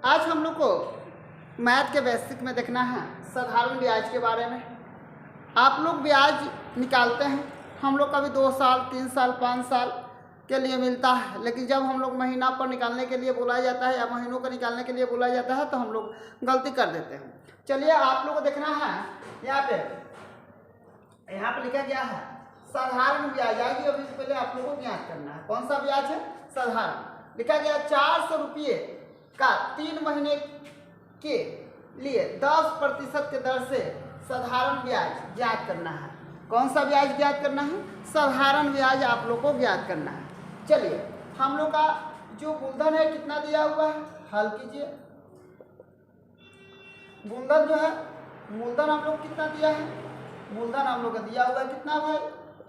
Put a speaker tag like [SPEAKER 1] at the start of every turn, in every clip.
[SPEAKER 1] आज हम लोग को मैथ के बेसिक में देखना है साधारण ब्याज के बारे में। आप लोग ब्याज निकालते हैं, हम लोग का भी 2 साल 3 साल 5 साल के लिए मिलता है, लेकिन जब हम लोग महीना पर निकालने के लिए बोला जाता है या महीनों का निकालने के लिए बोला जाता है तो हम लोग गलती कर देते हैं। चलिए आप लोग को देखना है, यहाँ पे लिखा गया है साधारण ब्याज। आइए अभी से पहले आप लोगों को ज्ञात करना है कौन सा ब्याज है, साधारण। लिखा गया 400 रुपये का 3 महीने के लिए 10% के दर से साधारण ब्याज ज्ञात करना है। कौन सा ब्याज ज्ञात करना है, साधारण ब्याज आप लोग को ज्ञात करना है। चलिए हम लोग का जो मूलधन है कितना दिया हुआ है, हल कीजिए। मूलधन जो है, मूलधन हम लोग कितना दिया है, मूलधन हम लोग का दिया हुआ है कितना भाई,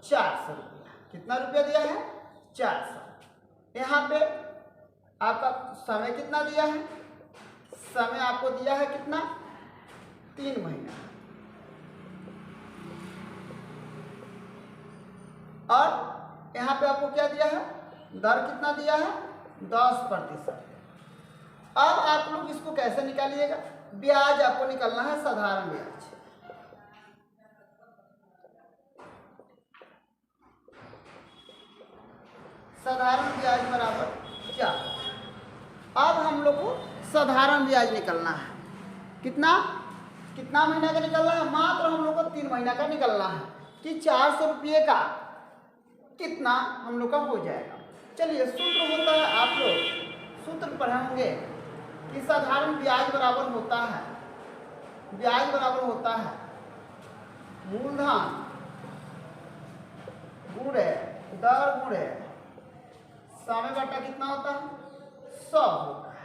[SPEAKER 1] 400 रुपया। कितना रुपया दिया है, 400। यहाँ पे आपका समय कितना दिया है, समय आपको दिया है कितना, 3 महीना। और यहाँ पे आपको क्या दिया है, दर कितना दिया है, 10%। अब आप लोग इसको कैसे निकालिएगा, ब्याज आपको निकालना है साधारण ब्याज। साधारण ब्याज बराबर क्या, अब हम लोग को साधारण ब्याज निकलना है। कितना कितना महीना का निकलना है, मात्र हम लोग को 3 महीना का निकलना है कि 400 रुपये का कितना हम लोग का हो जाएगा। चलिए सूत्र होता है, आप लोग सूत्र पढ़ेंगे कि साधारण ब्याज बराबर होता है, ब्याज बराबर होता है मूलधन गुणे दर गुणे समय बटा कितना होता है, 100 होता है।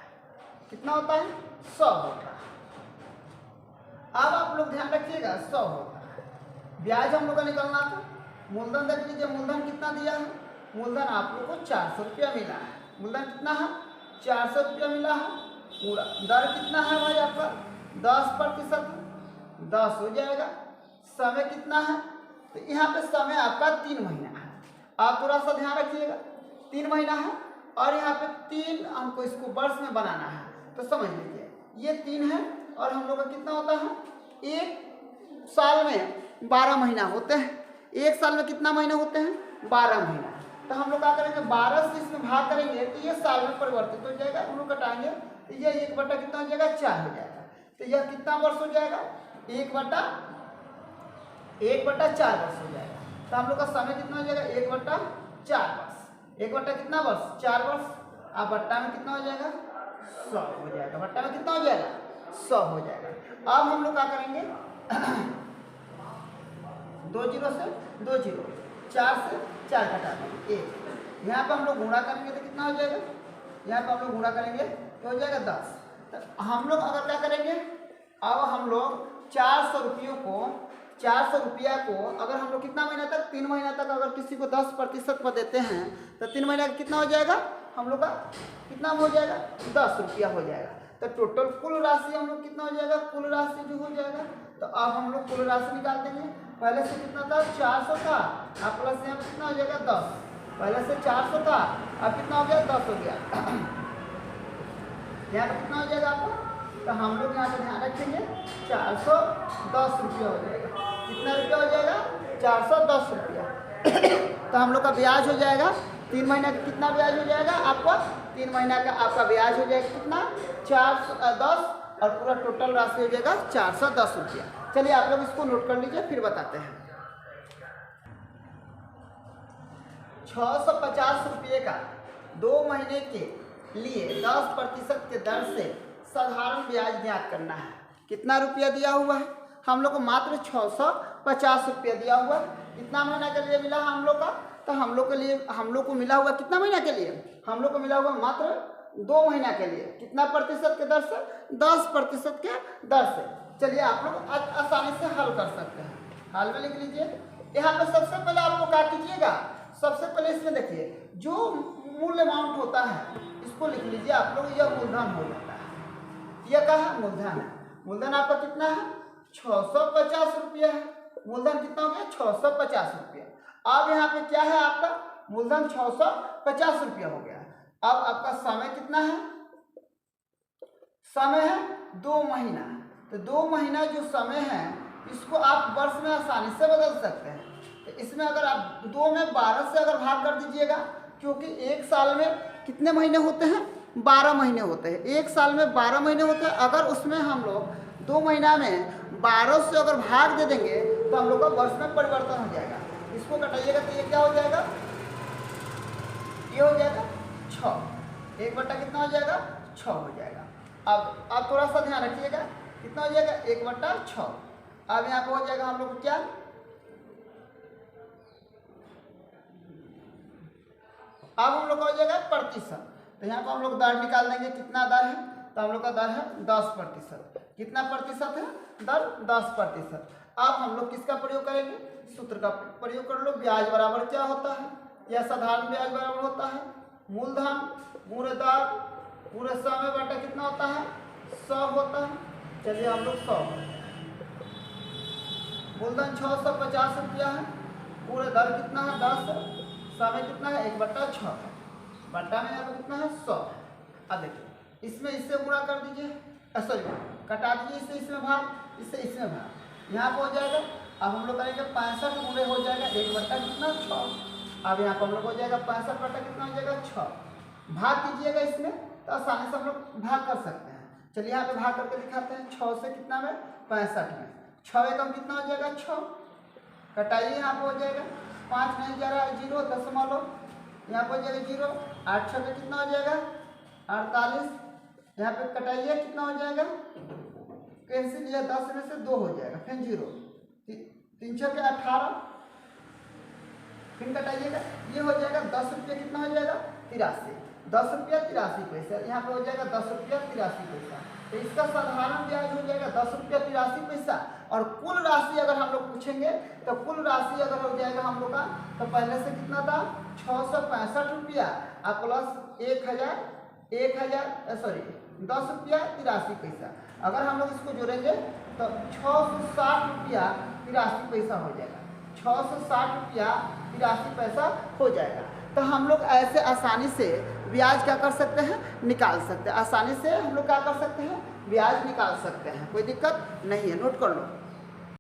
[SPEAKER 1] कितना होता है, 100 होता है। अब आप लोग ध्यान रखिएगा 100 होता है। ब्याज हम लोग का निकलना था, मूलधन देख लीजिए, मूलधन कितना दिया है, मूलधन आप लोग को 400 रुपया मिला है। मूलधन कितना है, 400 रुपया मिला है। पूरा दर कितना है भाई आपका, 10%, 10 हो जाएगा। समय कितना है, तो यहाँ पे समय आपका 3 महीना है। आप थोड़ा सा ध्यान रखिएगा, 3 महीना है और यहाँ पे 3 हमको इसको वर्ष में बनाना है, तो समझ लीजिए ये 3 है और हम लोग का कितना होता है, 1 साल में 12 महीना होते हैं। 1 साल में कितना महीना होते हैं, 12 महीना। तो हम लोग क्या करेंगे, 12 से इसमें भाग करेंगे तो ये साल में परिवर्तित हो जाएगा। हम लोग घटाएंगे तो ये 1 बटा कितना हो जाएगा, 4 हो जाएगा। तो यह कितना वर्ष हो जाएगा, 1 बटा 4 वर्ष हो जाएगा। तो हम लोग का समय कितना हो जाएगा, 1 बटा 4 वर्ष। 1 बटा कितना वर्ष, 4 वर्ष। अब बट्टा में कितना हो जाएगा, 100 हो जाएगा। बट्टा में कितना हो जाएगा, 100 हो जाएगा। अब हम लोग क्या करेंगे 2 जीरो से 2 जीरो, 4 से 4 घटा देंगे 1। यहाँ पर हम लोग गुणा करेंगे तो कितना हो जाएगा, यहाँ पर हम लोग गुणा करेंगे तो हो जाएगा 10। तो हम लोग अगर क्या करेंगे, अब हम लोग 400 रुपया को अगर हम लोग कितना महीना तक, 3 महीना तक अगर किसी को 10% पर देते हैं तो 3 महीना का कितना हो जाएगा, हम लोग का कितना हो जाएगा, 10 रुपया हो जाएगा। तो टोटल कुल राशि हम लोग कितना हो जाएगा, कुल राशि जो हो जाएगा। तो अब हम लोग कुल राशि निकाल देंगे। पहले से कितना था, 400 था, अब प्लस यहाँ पे कितना हो जाएगा, 10। पहले से 400 था, अब कितना हो गया, 10 हो गया। यहाँ पे कितना हो जाएगा आपको, तो हम लोग यहाँ पे ध्यान रखेंगे 410 रुपया हो जाएगा। कितना रुपया हो जाएगा, 410 रुपया। तो हम लोग का ब्याज हो जाएगा 3 महीना का, कितना ब्याज हो जाएगा आपका, 3 महीना का आपका ब्याज हो जाएगा कितना, 410, और पूरा टोटल राशि हो जाएगा 410 रुपया। चलिए आप लोग इसको नोट कर लीजिए, फिर बताते हैं। 650 रुपये का 2 महीने के लिए 10% के दर से साधारण ब्याज ज्ञात करना है। कितना रुपया दिया हुआ है, हम लोग को मात्र 650 रुपया दिया हुआ। कितना महीना के लिए मिला हम लोग का, तो हम लोग को मिला हुआ कितना महीना के लिए, हम लोग को मिला हुआ मात्र 2 महीना के लिए। कितना प्रतिशत के दर से, 10% के दर से। चलिए आप लोग आसानी से हल कर सकते हैं, हल में लिख लीजिए। यहाँ पे सबसे पहले आप लोग क्या कीजिएगा, सबसे पहले इसमें देखिए जो मूल अमाउंट होता है इसको लिख लीजिए आप लोग। यह मूलधन हो जाता है, यह क्या है, मूलधन है। मूलधन आपका कितना है, 650 रुपया है। मूलधन कितना हो गया, 650 रुपया। अब यहाँ पे क्या है आपका, मूलधन 650 रुपया हो गया। अब आपका समय कितना है, समय है 2 महीना, तो 2 महीना जो समय है इसको आप वर्ष में आसानी से बदल सकते हैं। तो इसमें अगर आप 2 में 12 से अगर भाग कर दीजिएगा, क्योंकि एक साल में कितने महीने होते हैं, 12 महीने होते हैं। एक साल में 12 महीने होते हैं, अगर उसमें हम लोग 2 महीना में 12 से अगर भाग दे देंगे तो हम लोग का वर्ष में परिवर्तन हो जाएगा। इसको घटाइएगा तो ये क्या हो जाएगा, ये हो जाएगा 6। 1 बटा कितना हो जाएगा, 6 हो जाएगा। अब आप थोड़ा सा ध्यान रखिएगा, कितना हो जाएगा, 1/6। अब यहाँ पे हो जाएगा हम लोग को क्या, अब हम लोग का हो जाएगा प्रतिशत। तो यहाँ पर हम लोग दर निकाल देंगे, कितना दर है, तो हम लोग का दर है 10%। कितना प्रतिशत है, दर 10%। अब हम लोग किसका प्रयोग करेंगे, सूत्र का प्रयोग कर लो। ब्याज बराबर क्या होता है, यह साधारण ब्याज बराबर होता है मूलधन पूरे दर पूरे समय बटा कितना होता है, 100 होता है। चलिए हम लोग 100, मूलधन 650 रुपया है, पूरे दर कितना है 10, समय कितना है 1/6, बटा में यहाँ पे कितना है 100। अब देखिए इसमें इससे गुणा कर दीजिए, सॉरी कटा दीजिए, इससे इसमें भाग, इससे इसमें भाग, यहाँ पे हो जाएगा। अब हम लोग करेंगे 65 गुणे हो जाएगा 1/6। अब यहाँ पर हम लोग हो जाएगा 65 बटा कितना हो जाएगा 6। भाग कीजिएगा इसमें तो आसानी से हम लोग भाग कर सकते हैं। चलिए यहाँ पे भाग करके दिखाते हैं। 6 से कितना में, 65 में 6 एकम कितना हो जाएगा 6। कटाइए, यहाँ पे हो जाएगा 5 नहीं जा रहा है 0 दशमलव, यहाँ पे हो जाएगा 0। 8 6 में कितना हो जाएगा 48, यहाँ पे कटाइए कितना हो जाएगा, कैंसिल, यह 10 में से 2 हो जाएगा, फिर 0, 3 6 के 18, फिर कटाइएगा, ये हो जाएगा 10 रुपये कितना हो जाएगा 83, 10 रुपया 83 पैसा, यहाँ पे हो जाएगा 10 रुपया 83 पैसा। तो इसका साधारण ब्याज हो जाएगा 10 रुपया 83 पैसा। और कुल राशि अगर हम लोग पूछेंगे तो कुल राशि अगर हो जाएगा हम लोग का, तो पहले से कितना था 665 रुपया और प्लस 1000 सॉरी 10 रुपया 83 पैसा। अगर हम लोग इसको जोड़ेंगे तो 660 रुपया 83 पैसा हो जाएगा, 660 रुपया 83 पैसा हो जाएगा। तो हम लोग ऐसे आसानी से ब्याज क्या कर सकते हैं, निकाल सकते हैं। आसानी से हम लोग क्या कर सकते हैं, ब्याज निकाल सकते हैं, कोई दिक्कत नहीं है, नोट कर लो।